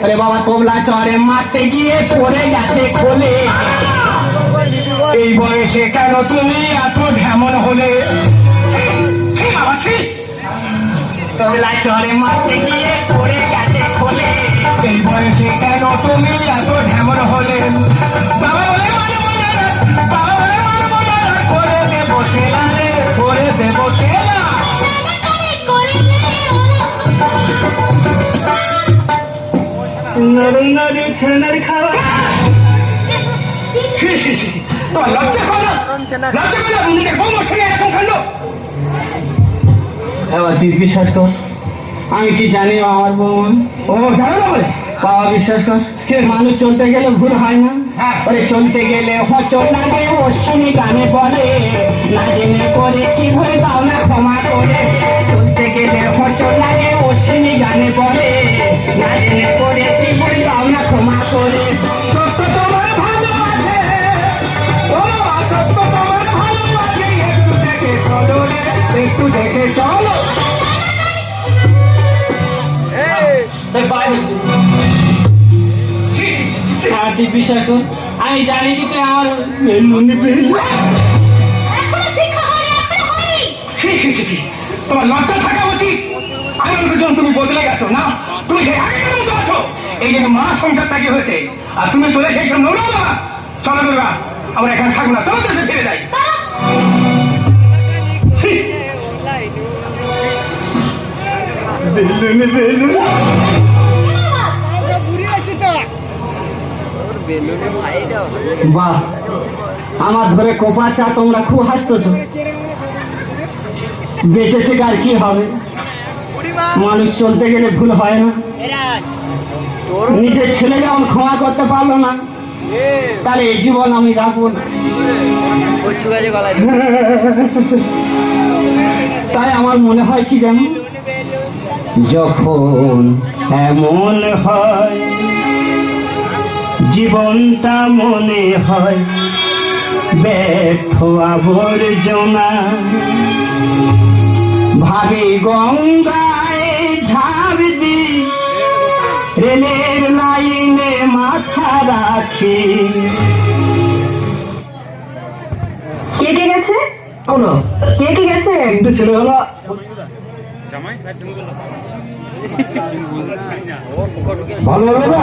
আরে বাবা তোবলা চরে মারতে গিয়ে পড়ে গেছে খোলে। এই বয়সে কেন তুমি এত ঢেমন হলে? বাবা ছি, তোবলা চরে মারতে গিয়ে পড়ে গেছে খোলে। এই বয়সে কেন তুমি এত ঢেমন হলে? বাবা বলে মারবো না, বাবা বলে মারবো না, করে দেবো চেলা রে, করে দেবো চেলা। ছেলের খাওয়া তোমার লজ্জা করো, লজ্জা করো, নিজের বউ মশাই এরকম খালো। এবার তুই বিশ্বাস কর, আমি কি জানি আমার বউ? ও জানো না বলে? বাবা বিশ্বাস কর, মানুষ চলতে গেলে ভুল হয় না? ওরে চলতে গেলে হচল লাগে, অশ্বিনী গানে বলে না জেনে করেছি ভুল, দাও না ক্ষমা করে। চলতে গেলে হচল লাগে, অশ্বিনী গানে বলে না জেনে করেছি ভুল, দাও না ক্ষমা করে। সত্য তোমার ভালোবাসে, ও বাবা সত্য তোমার ভালোবাসে, একটু দেখে চলো রে, একটু দেখে চলো। তুই বিশ্বাস কর, আমি জানি কি তুই আমার তোমার লজ্জা থাকা উচিত। আমি জন্য তুমি বদলে গেছো না, তুমি সেই আগের মতো আছো। এই জন্য মা সংসার ত্যাগী হয়েছে, আর তুমি চলে সেই সব নোংরা বাবা। চলো বাবা, আমরা এখানে থাকবো না, চলো দেশে ফিরে যাই। বাহ, আমার ধরে কোপা চা, তোমরা খুব হাসতেছ। বেঁচে থেকে আর কি হবে? মানুষ চলতে গেলে ভুল হয় না? নিজের ছেলে যেমন ক্ষমা করতে পারলো না, তাহলে এই জীবন আমি রাখবো না। তাই আমার মনে হয় কি জানো, যখন এমন হয় জীবনটা মনে হয় ব্যর্থ আবর্জনা, ভাবি গঙ্গায় ঝাঁপ দি, রেলের লাইনে মাথা রাখি। কে কে গেছে? কোনো কে কে গেছে? কিন্তু ছেলে হলো ভালো হবে না।